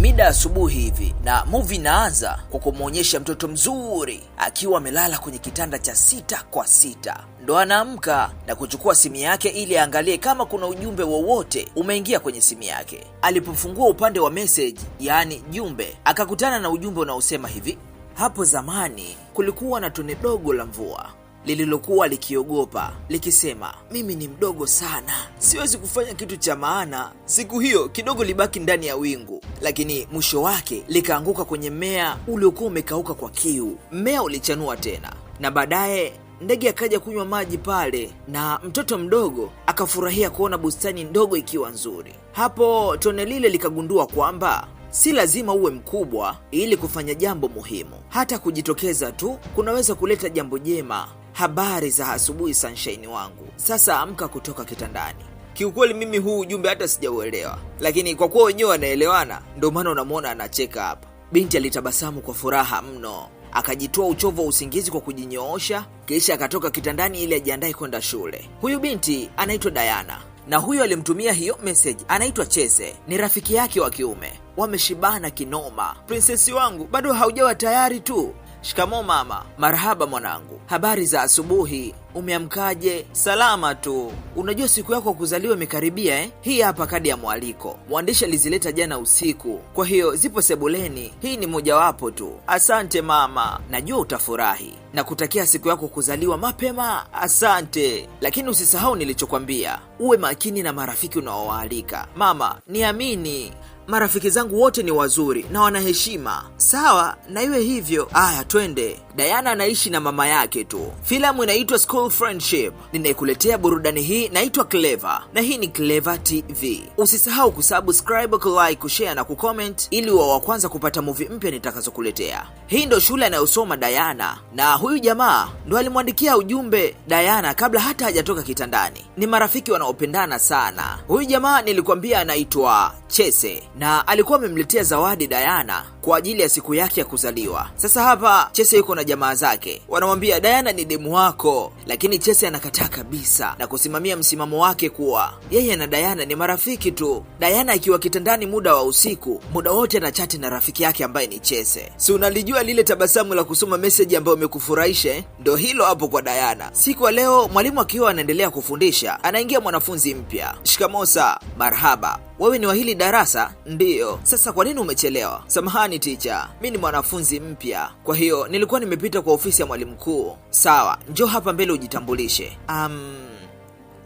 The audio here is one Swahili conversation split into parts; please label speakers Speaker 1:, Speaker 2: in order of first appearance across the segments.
Speaker 1: mida asubuhi hivi na movie inaanza kwa kumuonyesha mtoto mzuri akiwa amelala kwenye kitanda cha 6x6. Ndo anaamka na kuchukua simu yake ili aangalie kama kuna ujumbe wowote umeingia kwenye simu yake. Alipofungua upande wa message, yani jumbe, akakutana na ujumbe unaosema hivi: hapo zamani kulikuwa na tone dogo la mvua lililokuwa likiogopa likisema, mimi ni mdogo sana, siwezi kufanya kitu cha maana. Siku hiyo kidogo libaki ndani ya wingu, lakini mwisho wake likaanguka kwenye mmea uliokuwa umekauka kwa kiu. Mmea ulichanua tena na baadaye ndege akaja kunywa maji pale, na mtoto mdogo akafurahia kuona bustani ndogo ikiwa nzuri. Hapo tone lile likagundua kwamba si lazima uwe mkubwa ili kufanya jambo muhimu. Hata kujitokeza tu kunaweza kuleta jambo jema. Habari za asubuhi sunshine wangu, sasa amka kutoka kitandani. Kiukweli mimi huu ujumbe hata sijauelewa, lakini kwa kuwa wenyewe wanaelewana ndio maana unamwona anacheka hapa. Binti alitabasamu kwa furaha mno, akajitoa uchovu wa usingizi kwa kujinyoosha, kisha akatoka kitandani ili ajiandae kwenda shule. Huyu binti anaitwa Diana, na huyo alimtumia hiyo message anaitwa Chese, ni rafiki yake wa kiume. Wameshibana kinoma. Princess wangu, bado haujawa tayari tu? Shikamoo mama. Marhaba mwanangu, habari za asubuhi, umeamkaje? Salama tu. Unajua siku yako kuzaliwa imekaribia Hii hapa kadi ya mwaliko, mwandishi alizileta jana usiku, kwa hiyo zipo sebuleni. Hii ni mojawapo tu. Asante mama, najua utafurahi na kutakia siku yako kuzaliwa mapema. Asante, lakini usisahau nilichokwambia, uwe makini na marafiki unaowaalika. Mama, niamini, marafiki zangu wote ni wazuri na wanaheshima. Sawa, na iwe hivyo. Aya, twende. Diana anaishi na mama yake tu. Filamu inaitwa School Friendship. Ninayekuletea burudani hii naitwa Clever, na hii ni Clever TV. Usisahau kusubscribe, kulike, kushare na kucomment ili uwe wa kwanza kupata movie mpya nitakazokuletea. Hii ndo shule anayosoma Diana, na huyu jamaa ndo alimwandikia ujumbe Diana kabla hata hajatoka kitandani. Ni marafiki wanaopendana sana. Huyu jamaa nilikwambia anaitwa Chese, na alikuwa amemletea zawadi Diana kwa ajili ya siku yake ya kuzaliwa. Sasa hapa Chese yuko na jamaa zake, wanamwambia Diana ni demu wako, lakini Chese anakataa kabisa na kusimamia msimamo wake kuwa yeye na Diana ni marafiki tu. Diana akiwa kitandani muda wa usiku, muda wote anachati na rafiki yake ambaye ni Chese. Si unalijua lile tabasamu la kusoma message ambayo umekufurahisha? Ndio hilo hapo kwa Diana. Siku ya leo mwalimu akiwa anaendelea kufundisha, anaingia mwanafunzi mpya. Shikamoo saa. Marhaba. Wewe ni wa hili darasa? Ndiyo. Sasa kwa nini umechelewa? Samahani teacher, mimi ni mwanafunzi mpya, kwa hiyo nilikuwa nimepita kwa ofisi ya mwalimu mkuu. Sawa, njoo hapa mbele ujitambulishe.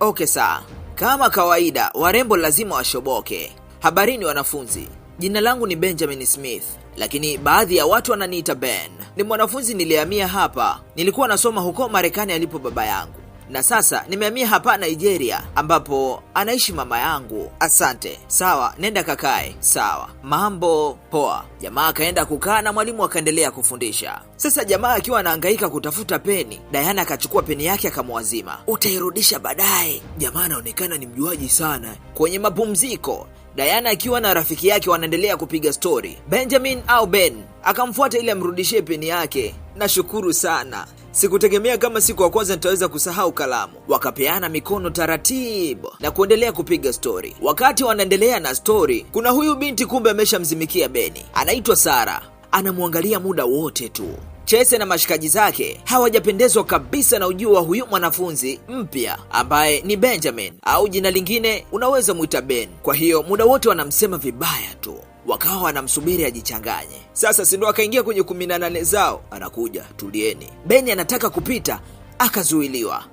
Speaker 1: Okay sawa. Kama kawaida, warembo lazima washoboke. Habarini wanafunzi, jina langu ni Benjamin Smith, lakini baadhi ya watu wananiita Ben. Ni mwanafunzi nilihamia hapa. Nilikuwa nasoma huko Marekani alipo baba yangu, na sasa nimehamia hapa Nigeria ambapo anaishi mama yangu. Asante. Sawa, nenda kakae. Sawa. Mambo poa. Jamaa akaenda kukaa na mwalimu akaendelea kufundisha. Sasa jamaa akiwa anahangaika kutafuta peni, Diana akachukua peni yake akamwazima, utairudisha baadaye. Jamaa anaonekana ni mjuaji sana. Kwenye mapumziko, Diana akiwa na rafiki yake wanaendelea kupiga story. Benjamin au Ben akamfuata ili amrudishie peni yake. Nashukuru sana, sikutegemea kama siku ya kwanza nitaweza kusahau kalamu. Wakapeana mikono taratibu na kuendelea kupiga story. Wakati wanaendelea na story, kuna huyu binti kumbe ameshamzimikia Beni. Anaitwa Sara, anamwangalia muda wote tu. Chese na mashikaji zake hawajapendezwa kabisa na ujio wa huyu mwanafunzi mpya ambaye ni Benjamin, au jina lingine unaweza muita Ben. Kwa hiyo muda wote wanamsema vibaya tu, wakawa wanamsubiri ajichanganye. Sasa si ndo akaingia kwenye 18 zao, anakuja, tulieni. Ben anataka kupita, akazuiliwa.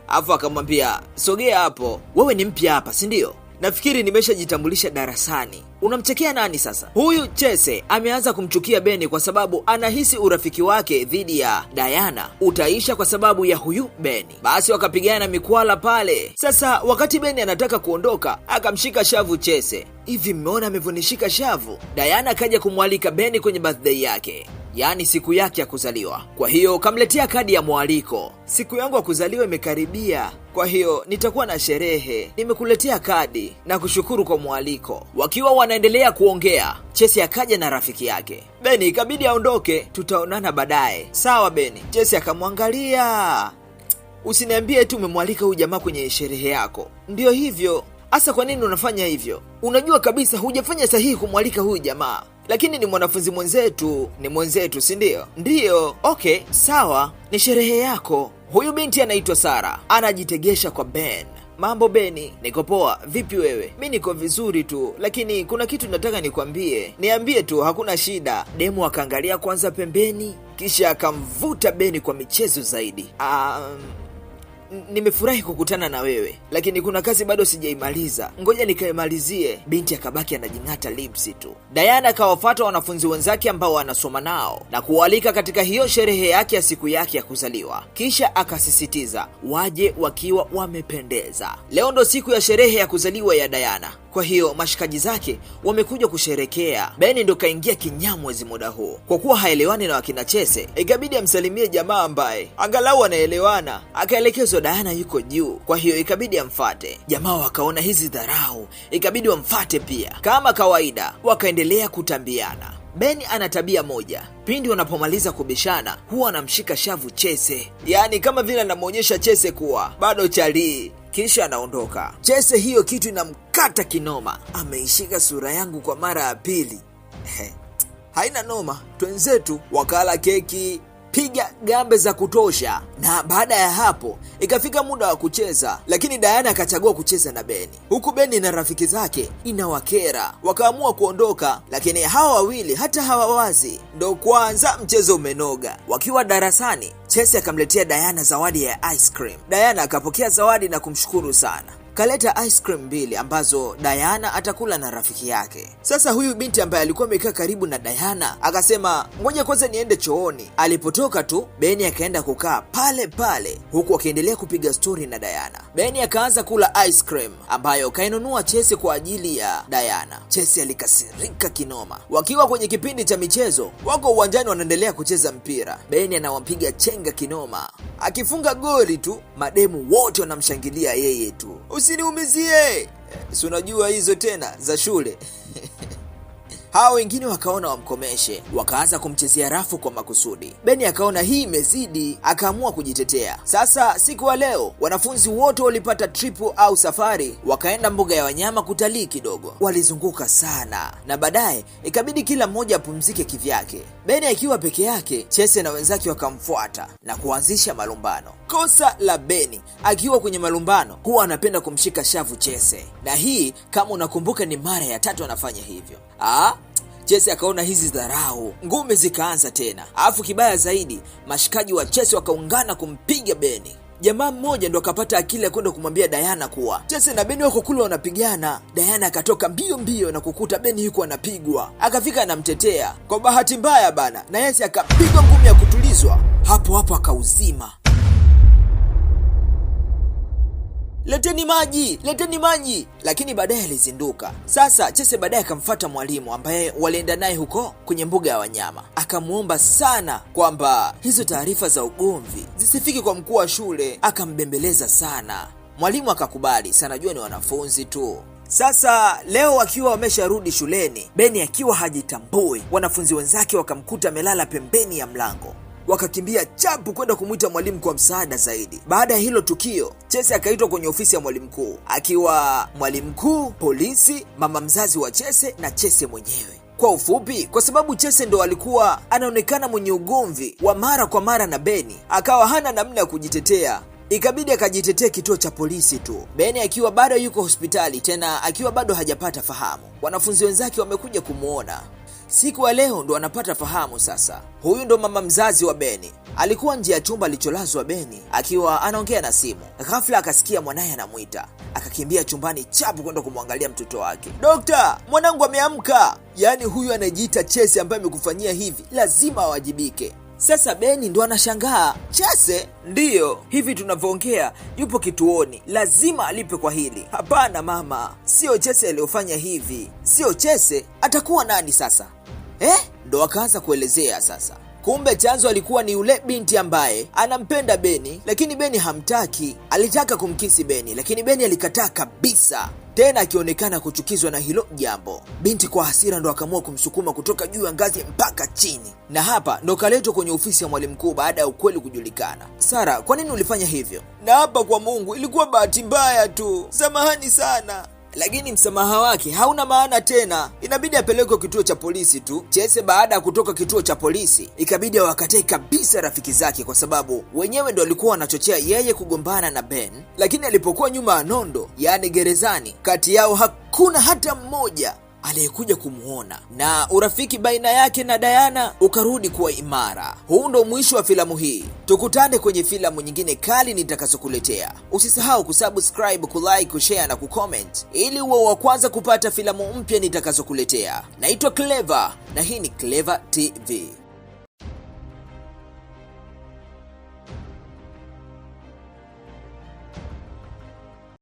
Speaker 1: Afu akamwambia, sogea hapo, wewe ni mpya hapa si ndio? Nafikiri nimeshajitambulisha darasani. Unamchekea nani sasa? Huyu Chese ameanza kumchukia Beni kwa sababu anahisi urafiki wake dhidi ya Diana utaisha kwa sababu ya huyu Beni. Basi wakapigana mikwala pale. Sasa wakati Beni anataka kuondoka, akamshika shavu Chese. Hivi mmeona amevunishika shavu? Diana akaja kumwalika Beni kwenye birthday yake, yaani siku yake ya kuzaliwa. Kwa hiyo kamletea kadi ya mwaliko. Siku yangu ya kuzaliwa imekaribia, kwa hiyo nitakuwa na sherehe. Nimekuletea kadi na kushukuru kwa mwaliko. Wakiwa wanaendelea kuongea, Chese akaja na rafiki yake. Beni ikabidi aondoke, tutaonana baadaye. Sawa Beni. Chese akamwangalia. Usiniambie tu umemwalika huyu jamaa kwenye sherehe yako. Ndio hivyo. Asa kwa nini unafanya hivyo? Unajua kabisa hujafanya sahihi kumwalika huyu jamaa. Lakini ni mwanafunzi mwenzetu. Ni mwenzetu, si ndio? Ndiyo. Okay, sawa, ni sherehe yako. Huyu binti anaitwa Sara, anajitegesha kwa Ben. Mambo Beni? Niko poa. Vipi wewe? Mi niko vizuri tu, lakini kuna kitu nataka nikwambie. Niambie tu, hakuna shida. Demu akaangalia kwanza pembeni, kisha akamvuta Beni kwa michezo zaidi. Nimefurahi kukutana na wewe, lakini kuna kazi bado sijaimaliza, ngoja nikaimalizie. Binti akabaki anajing'ata lipsi tu. Diana akawafuata wanafunzi wenzake ambao wanasoma nao na kualika katika hiyo sherehe yake ya siku yake ya kuzaliwa, kisha akasisitiza waje wakiwa wamependeza. Leo ndo siku ya sherehe ya kuzaliwa ya Diana, kwa hiyo mashikaji zake wamekuja kusherekea. Beni ndo kaingia kinyamwezi muda huu, kwa kuwa haelewani na wakina Chese, ikabidi amsalimie jamaa ambaye angalau anaelewana. Akaelekezwa Diana yuko juu, kwa hiyo ikabidi amfate. Jamaa wakaona hizi dharau, ikabidi wamfate pia. Kama kawaida wakaendelea kutambiana. Beni ana tabia moja, pindi wanapomaliza kubishana huwa anamshika shavu Chese, yaani kama vile anamuonyesha Chese kuwa bado chali, kisha anaondoka. Chese hiyo kitu inamkata kinoma. Ameishika sura yangu kwa mara ya pili. Haina noma, twenzetu. Wakala keki, piga gambe za kutosha, na baada ya hapo ikafika muda wa kucheza, lakini Diana akachagua kucheza na Beni, huku Beni na rafiki zake inawakera. Wakaamua kuondoka, lakini hawa wawili hata hawawazi. Ndo kwanza mchezo umenoga. Wakiwa darasani, Chese akamletea Diana zawadi ya ice cream. Diana akapokea zawadi na kumshukuru sana. Kaleta ice cream 2 ambazo Diana atakula na rafiki yake. Sasa huyu binti ambaye alikuwa amekaa karibu na Diana akasema ngoja kwanza niende chooni. Alipotoka tu, Beni akaenda kukaa pale pale huku akiendelea kupiga story na Diana. Beni akaanza kula ice cream ambayo kainunua Chese kwa ajili ya Diana. Chese alikasirika kinoma. Wakiwa kwenye kipindi cha michezo, wako uwanjani wanaendelea kucheza mpira. Beni anawapiga chenga kinoma. Akifunga goli tu, mademu wote wanamshangilia yeye tu. Usiniumizie. Si unajua hizo tena za shule. Hao wengine wakaona wamkomeshe, wakaanza kumchezea rafu kwa makusudi. Beni akaona hii imezidi, akaamua kujitetea. Sasa siku ya leo wanafunzi wote walipata tripu au safari, wakaenda mbuga ya wanyama kutalii kidogo. Walizunguka sana na baadaye ikabidi kila mmoja apumzike kivyake. Beni akiwa peke yake, Chese na wenzake wakamfuata na kuanzisha malumbano. Kosa la Beni, akiwa kwenye malumbano huwa anapenda kumshika shavu Chese, na hii kama unakumbuka ni mara ya 3 anafanya hivyo. Chese akaona hizi dharau, ngumi zikaanza tena. Alafu kibaya zaidi, mashikaji wa Chese wakaungana kumpiga Beni. Jamaa mmoja ndo akapata akili ya kwenda kumwambia Diana kuwa Chese na Beni wako kule wanapigana. Diana akatoka mbio mbio na kukuta Beni yuko anapigwa. Akafika anamtetea. Kwa bahati mbaya bana, na Chese akapigwa ngumi ya kutulizwa. Hapo hapo akauzima. Leteni maji, leteni maji. Lakini baadaye alizinduka. Sasa Chese baadaye akamfuata mwalimu ambaye walienda naye huko kwenye mbuga ya wanyama. Akamuomba sana kwamba hizo taarifa za ugomvi zisifiki kwa mkuu wa shule. Akambembeleza sana. Mwalimu akakubali, sana jua ni wanafunzi tu. Sasa leo wakiwa wamesharudi shuleni, Beni akiwa hajitambui, wanafunzi wenzake wakamkuta amelala pembeni ya mlango. Wakakimbia chapu kwenda kumuita mwalimu kwa msaada zaidi. Baada ya hilo tukio, Chese akaitwa kwenye ofisi ya mwalimu mkuu, akiwa mwalimu mkuu, polisi, mama mzazi wa Chese na Chese mwenyewe. Kwa ufupi, kwa sababu Chese ndo alikuwa anaonekana mwenye ugomvi wa mara kwa mara na Beni, akawa hana namna ya kujitetea. Ikabidi akajitetea kituo cha polisi tu. Beni akiwa bado yuko hospitali, tena akiwa bado hajapata fahamu. Wanafunzi wenzake wamekuja kumuona. Siku ya leo ndo anapata fahamu sasa. Huyu ndo mama mzazi wa Beni. Alikuwa nje ya chumba alicholazwa Beni akiwa anaongea na simu. Ghafla akasikia mwanae anamuita. Akakimbia chumbani chapu kwenda kumwangalia mtoto wake. Dokta, mwanangu ameamka. Yaani huyu anajiita Chese ambaye amekufanyia hivi, lazima awajibike. Sasa Beni ndo anashangaa. Chese? Ndiyo, hivi tunavyoongea yupo kituoni, lazima alipe kwa hili. Hapana mama, sio Chese aliyofanya hivi. Sio Chese, atakuwa nani sasa? Ndo akaanza kuelezea sasa. Kumbe chanzo alikuwa ni yule binti ambaye anampenda Beni, lakini Beni hamtaki. Alitaka kumkisi Beni, lakini Beni alikataa kabisa, tena akionekana kuchukizwa na hilo jambo. Binti kwa hasira ndo akaamua kumsukuma kutoka juu ya ngazi mpaka chini. Na hapa ndo kaletwa kwenye ofisi ya mwalimu mkuu baada ya ukweli kujulikana. Sara, kwa nini ulifanya hivyo? Na hapa kwa Mungu ilikuwa bahati mbaya tu. Samahani sana. lakini msamaha wake hauna maana tena. Inabidi apelekwe kituo cha polisi tu. Chase baada ya kutoka kituo cha polisi ikabidi awakatae kabisa rafiki zake, kwa sababu wenyewe ndo walikuwa wanachochea yeye kugombana na Ben. Lakini alipokuwa nyuma ya nondo, yaani gerezani, kati yao hakuna hata mmoja aliyekuja kumuona, na urafiki baina yake na Diana ukarudi kuwa imara. Huu ndo mwisho wa filamu hii. Tukutane kwenye filamu nyingine kali nitakazokuletea. Usisahau kusubscribe, kulike, kushare na kucomment ili uwe wa kwanza kupata filamu mpya nitakazokuletea. Naitwa Clever na hii ni Clever TV.